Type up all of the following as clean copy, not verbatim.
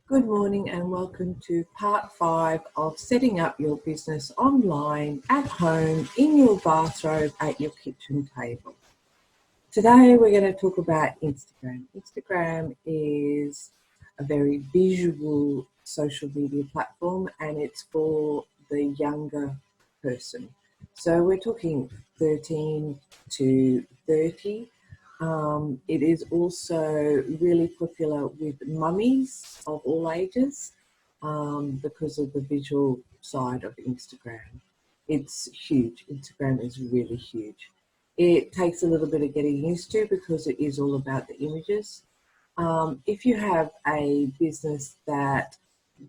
Good morning and welcome to part 5 of setting up your business online, at home, in your bathrobe, at your kitchen table. Today we're going to talk about Instagram. Instagram is a very visual social media platform and it's for the younger person. So we're talking 13 to 30. It is also really popular with mummies of all ages because of the visual side of Instagram. It's huge. Instagram is really huge. It takes a little bit of getting used to because it is all about the images. If you have a business that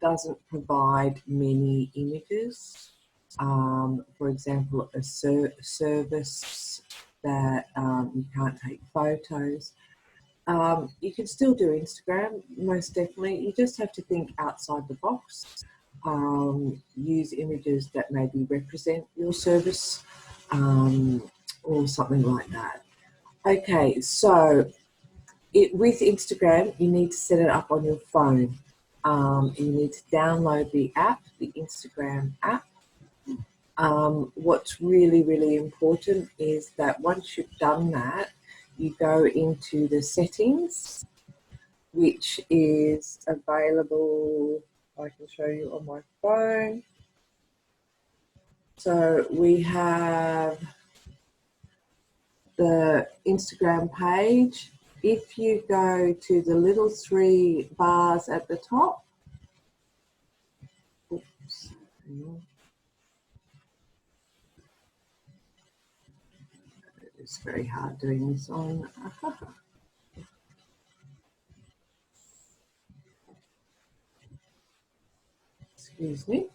doesn't provide many images, for example, a service that you can't take photos, you can still do Instagram, most definitely. You just have to think outside the box. Use images that maybe represent your service or something like that. Okay, so with Instagram, you need to set it up on your phone. You need to download the app, the Instagram app. What's really, really important is that once you've done that, you go into the settings, which is available, I can show you on my phone. So we have the Instagram page. If you go to the little 3 bars at the top, oops, it's very hard doing this on. Excuse me.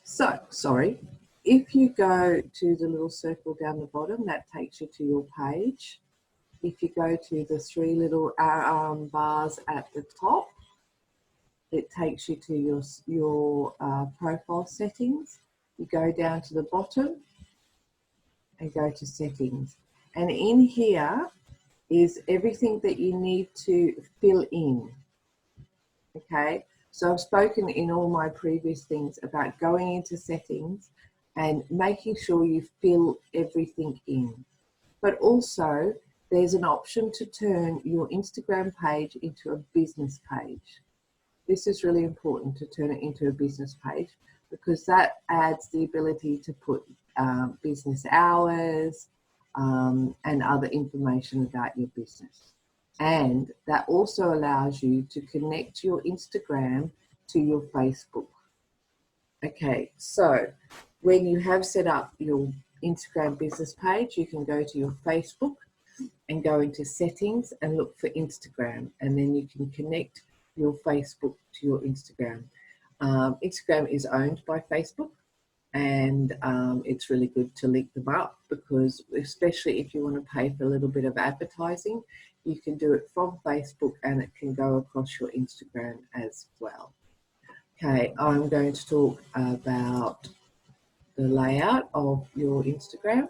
So, sorry. If you go to the little circle down the bottom, that takes you to your page. If you go to the 3 little bars at the top, it takes you to your profile settings. You go down to the bottom and go to settings. And in here is everything that you need to fill in. Okay, so I've spoken in all my previous things about going into settings and making sure you fill everything in. But also there's an option to turn your Instagram page into a business page. This is really important, to turn it into a business page, because that adds the ability to put business hours and other information about your business. And that also allows you to connect your Instagram to your Facebook. Okay, so when you have set up your Instagram business page, you can go to your Facebook and go into settings and look for Instagram, and then you can connect your Facebook to your Instagram. Instagram is owned by Facebook, and it's really good to link them up, because especially if you want to pay for a little bit of advertising, you can do it from Facebook and it can go across your Instagram as well. Okay, I'm going to talk about the layout of your Instagram.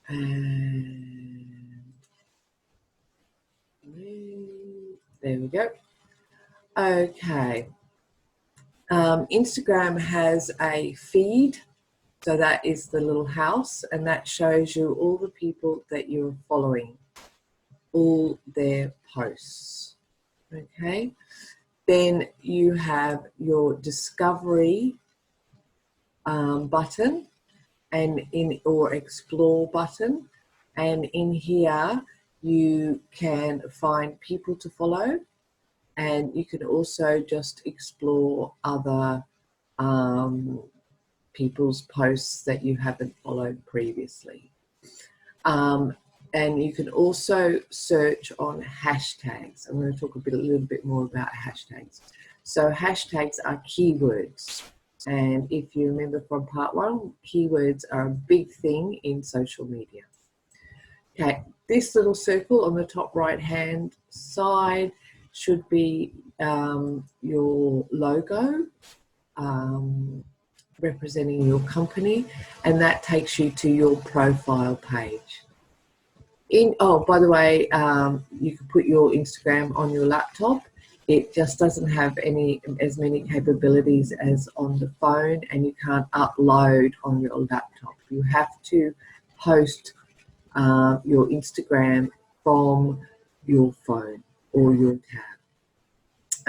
And there we go. Okay. Instagram has a feed, so that is the little house, and that shows you all the people that you're following, all their posts. Okay. Then you have your discovery button or explore button, and in here you can find people to follow, and you can also just explore other people's posts that you haven't followed previously. And you can also search on hashtags. I'm going to talk a little bit more about hashtags. So hashtags are keywords. And if you remember from part 1, keywords are a big thing in social media. Okay, this little circle on the top right-hand side should be your logo, representing your company, and that takes you to your profile page. By the way, you can put your Instagram on your laptop. It just doesn't have as many capabilities as on the phone, and you can't upload on your laptop. You have to post your Instagram from your phone or your tab.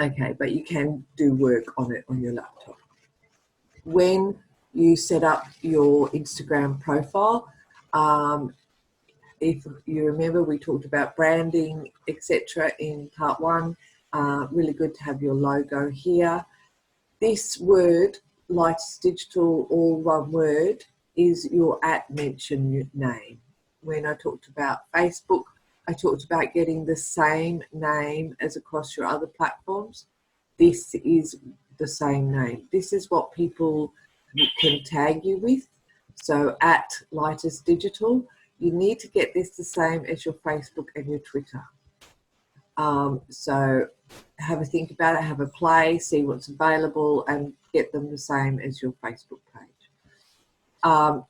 Okay, but you can do work on it on your laptop. When you set up your Instagram profile, if you remember, we talked about branding, etc. in part 1. Really good to have your logo here. This word, Lights Digital, all one word, is your @mention name. When I talked about Facebook, I talked about getting the same name as across your other platforms. This is the same name. This is what people can tag you with. So @Lighters Digital, you need to get this the same as your Facebook and your Twitter. So have a think about it, have a play, see what's available, and get them the same as your Facebook page.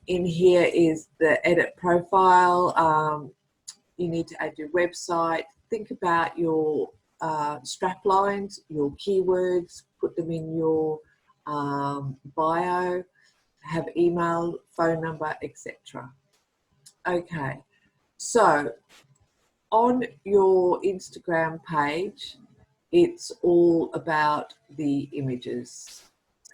In here is the edit profile. You need to add your website. Think about your strap lines, your keywords, put them in your bio, have email, phone number, etc. Okay, so on your Instagram page, it's all about the images.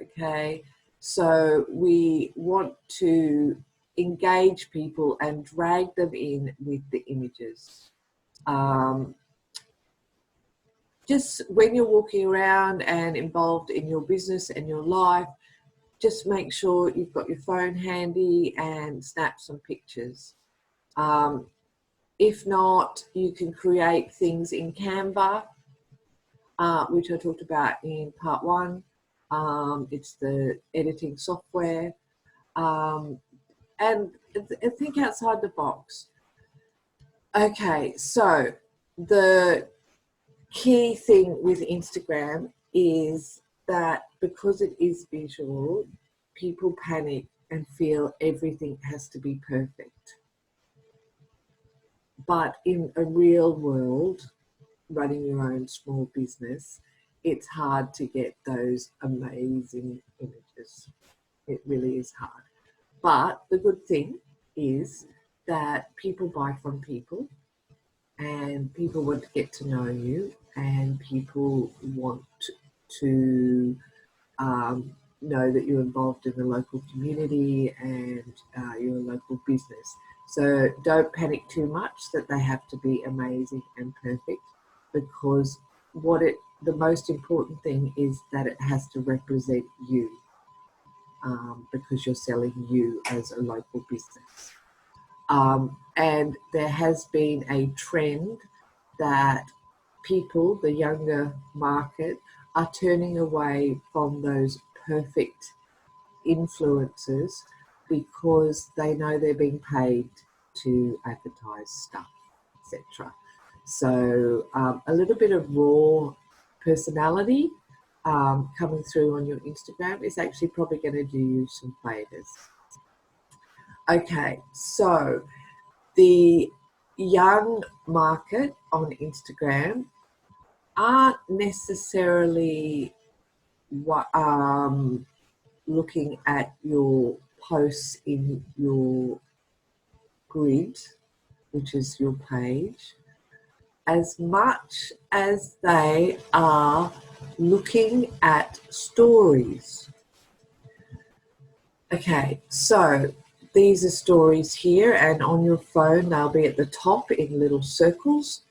Okay, so we want to engage people and drag them in with the images. Just when you're walking around and involved in your business and your life, just make sure you've got your phone handy and snap some pictures. If not, you can create things in Canva, which I talked about in part 1. It's the editing software. And think outside the box. Okay, so the key thing with Instagram is that because it is visual, people panic and feel everything has to be perfect. But in a real world, running your own small business, it's hard to get those amazing images. It really is hard. But the good thing is that people buy from people, and people want to get to know you, and people want to know that you're involved in the local community and you're a local business. So don't panic too much that they have to be amazing and perfect, because the most important thing is that it has to represent you, because you're selling you as a local business. And there has been a trend that people, the younger market, are turning away from those perfect influencers because they know they're being paid to advertise stuff, etc. So a little bit of raw personality coming through on your Instagram is actually probably going to do you some favors. Okay, so the young market on Instagram aren't necessarily looking at your posts in your grid, which is your page, as much as they are looking at stories. Okay, so these are stories here, and on your phone they'll be at the top in little circles.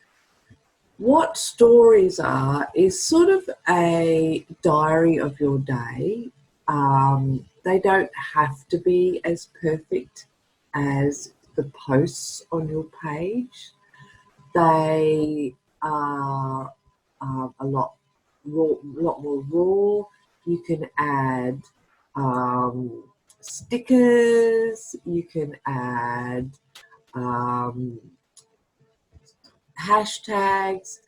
What stories are is sort of a diary of your day. They don't have to be as perfect as the posts on your page. They are a lot more raw. You can add stickers. You can add hashtags.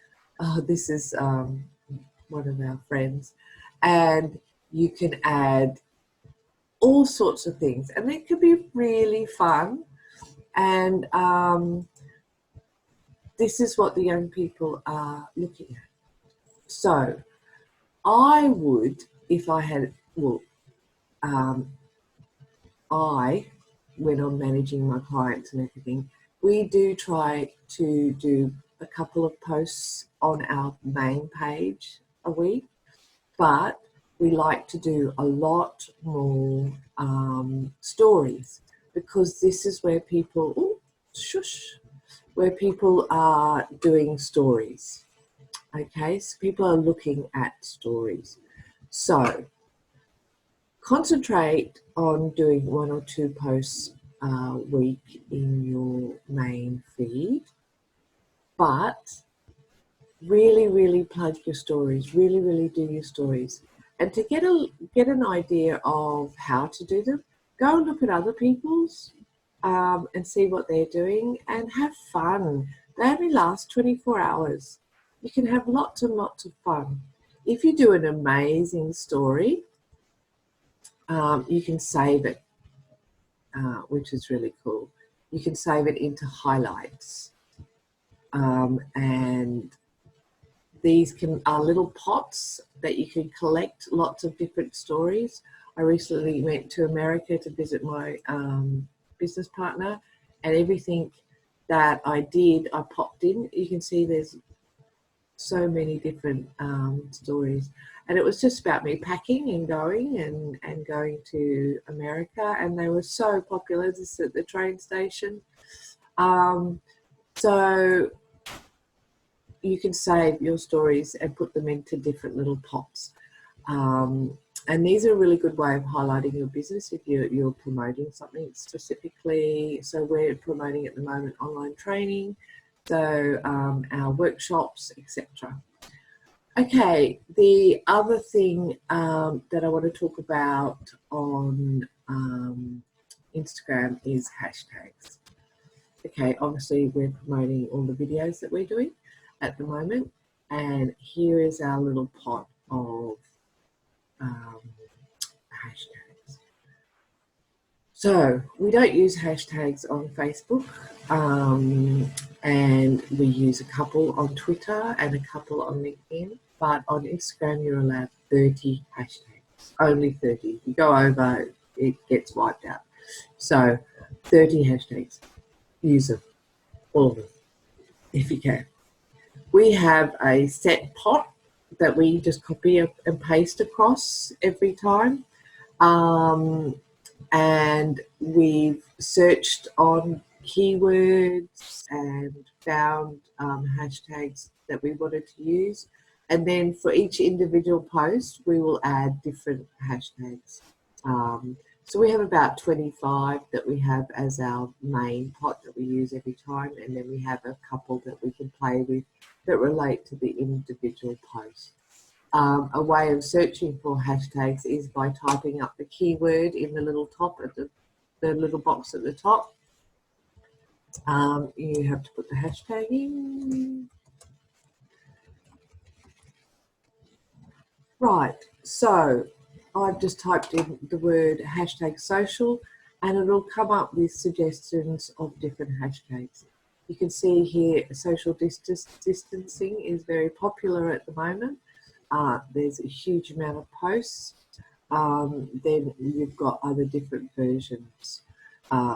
This is one of our friends, and you can add all sorts of things, and it could be really fun. And this is what the young people are looking at. So I would, if I had, well, when I'm managing my clients and everything, we do try to do a couple of posts on our main page a week, but we like to do a lot more stories, because this is where people, where people are doing stories. Okay, so people are looking at stories. So concentrate on doing 1 or 2 posts a week in your main feed, but really plug your stories, really do your stories. And to get an idea of how to do them, go and look at other people's and see what they're doing and have fun. They only last 24 hours. You can have lots and lots of fun. If you do an amazing story, you can save it, which is really cool. You can save it into highlights, and these are little pots that you can collect lots of different stories. I recently went to America to visit my business partner, and everything that I did, I popped in. You can see there's so many different stories, and it was just about me packing and going to America, and they were so popular just at the train station. So you can save your stories and put them into different little pots. And these are a really good way of highlighting your business if you're promoting something specifically. So we're promoting at the moment online training, so our workshops, etc. Okay, the other thing that I want to talk about on Instagram is hashtags. Okay, obviously we're promoting all the videos that we're doing at the moment, and here is our little pot of hashtags. So we don't use hashtags on Facebook, and we use a couple on Twitter and a couple on LinkedIn, but on Instagram you're allowed 30 hashtags, only 30. If you go over, it gets wiped out. So 30 hashtags, use them, all of them, if you can. We have a set pot that we just copy and paste across every time. And we've searched on keywords and found hashtags that we wanted to use. And then for each individual post, we will add different hashtags. So we have about 25 that we have as our main pot that we use every time. And then we have a couple that we can play with that relate to the individual post. A way of searching for hashtags is by typing up the keyword in the little top at the little box at the top. You have to put the hashtag in. Right, so I've just typed in the word hashtag social, and it'll come up with suggestions of different hashtags. You can see here social distancing is very popular at the moment. There's a huge amount of posts. Then you've got other different versions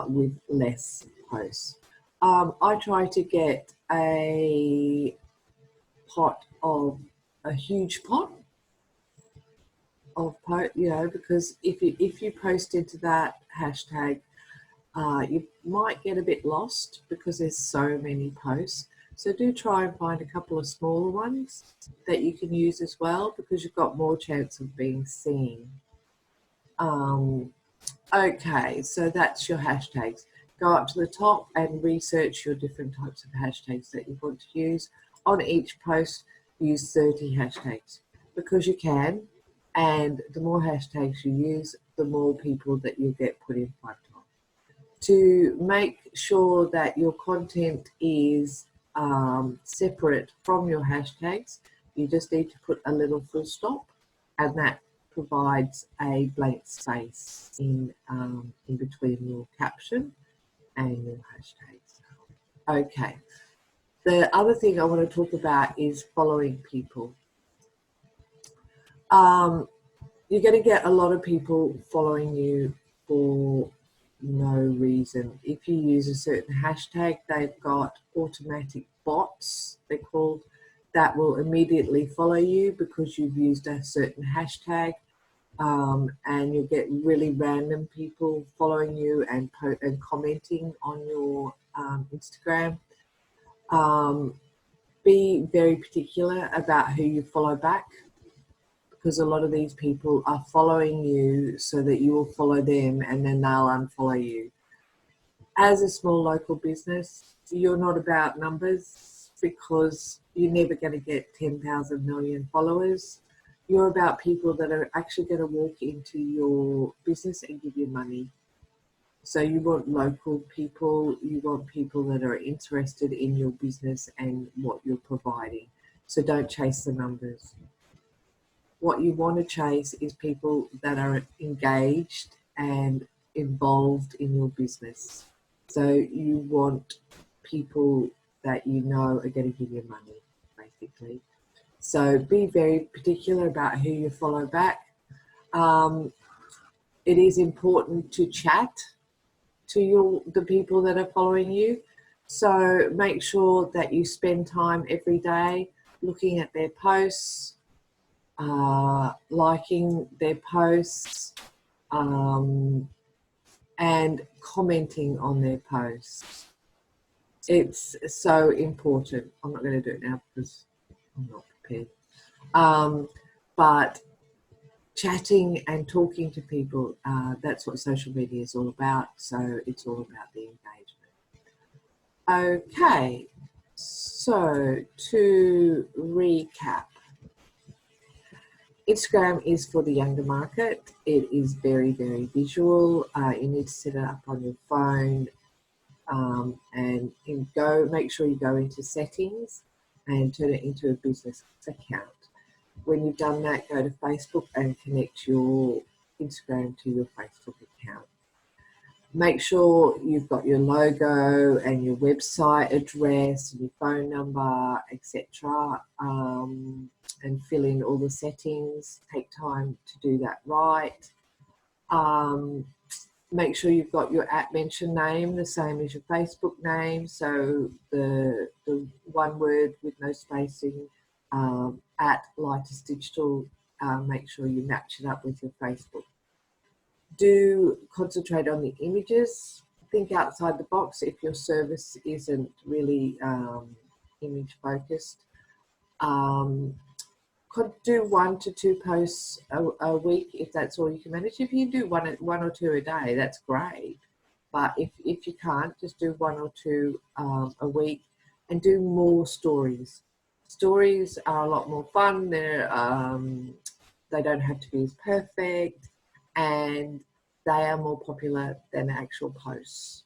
with less posts. I try to get a huge pot of because if you post into that hashtag, you might get a bit lost because there's so many posts. So do try and find a couple of smaller ones that you can use as well, because you've got more chance of being seen. Okay, so that's your hashtags. Go up to the top and research your different types of hashtags that you want to use. On each post, use 30 hashtags because you can, and the more hashtags you use, the more people that you'll get put in front of. To make sure that your content is separate from your hashtags, you just need to put a little full stop, and that provides a blank space in between your caption and your hashtags. Okay. The other thing I want to talk about is following people. You're going to get a lot of people following you for no reason. If you use a certain hashtag, they've got automatic bots, they're called, that will immediately follow you because you've used a certain hashtag. And you'll get really random people following you and commenting on your Instagram. Be very particular about who you follow back, because a lot of these people are following you so that you will follow them and then they'll unfollow you. As a small local business, you're not about numbers, because you're never going to get 10,000 million followers. You're about people that are actually going to walk into your business and give you money. So you want local people, you want people that are interested in your business and what you're providing. So don't chase the numbers. What you want to chase is people that are engaged and involved in your business. So you want people that you know are going to give you money, basically. So be very particular about who you follow back. It is important to chat to the people that are following you. So make sure that you spend time every day looking at their posts, liking their posts, and commenting on their posts. It's so important. I'm not going to do it now because I'm not prepared. But chatting and talking to people, that's what social media is all about. So it's all about the engagement. Okay, so to recap, Instagram is for the younger market. It is very, very visual. You need to set it up on your phone, and make sure you go into settings and turn it into a business account. When you've done that, go to Facebook and connect your Instagram to your Facebook account. Make sure you've got your logo and your website address and your phone number, etc. And fill in all the settings. Take time to do that right. Make sure you've got your at mention name the same as your Facebook name. So the one word with no spacing, at Lightest Digital. Make sure you match it up with your Facebook. Do concentrate on the images. Think outside the box if your service isn't really image focused. Could do 1 to 2 posts a week if that's all you can manage. If you do one or two a day, that's great. But if you can't, just do 1 or 2 a week, and do more stories. Stories are a lot more fun. They don't have to be as perfect, and they are more popular than actual posts.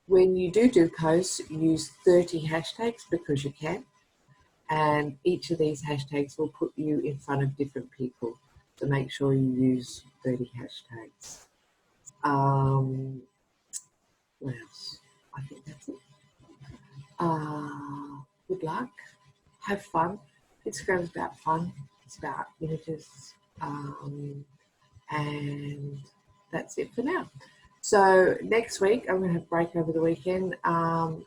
When you do posts, use 30 hashtags because you can, and each of these hashtags will put you in front of different people. So make sure you use 30 hashtags. What else? I think that's it. Good luck. Have fun. Instagram's about fun. It's about images. And that's it for now. So next week, I'm going to have a break over the weekend.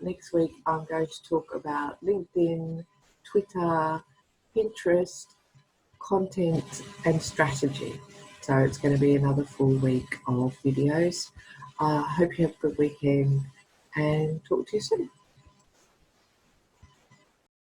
Next week, I'm going to talk about LinkedIn, Twitter, Pinterest, content and strategy. So it's going to be another full week of videos. I hope you have a good weekend and talk to you soon.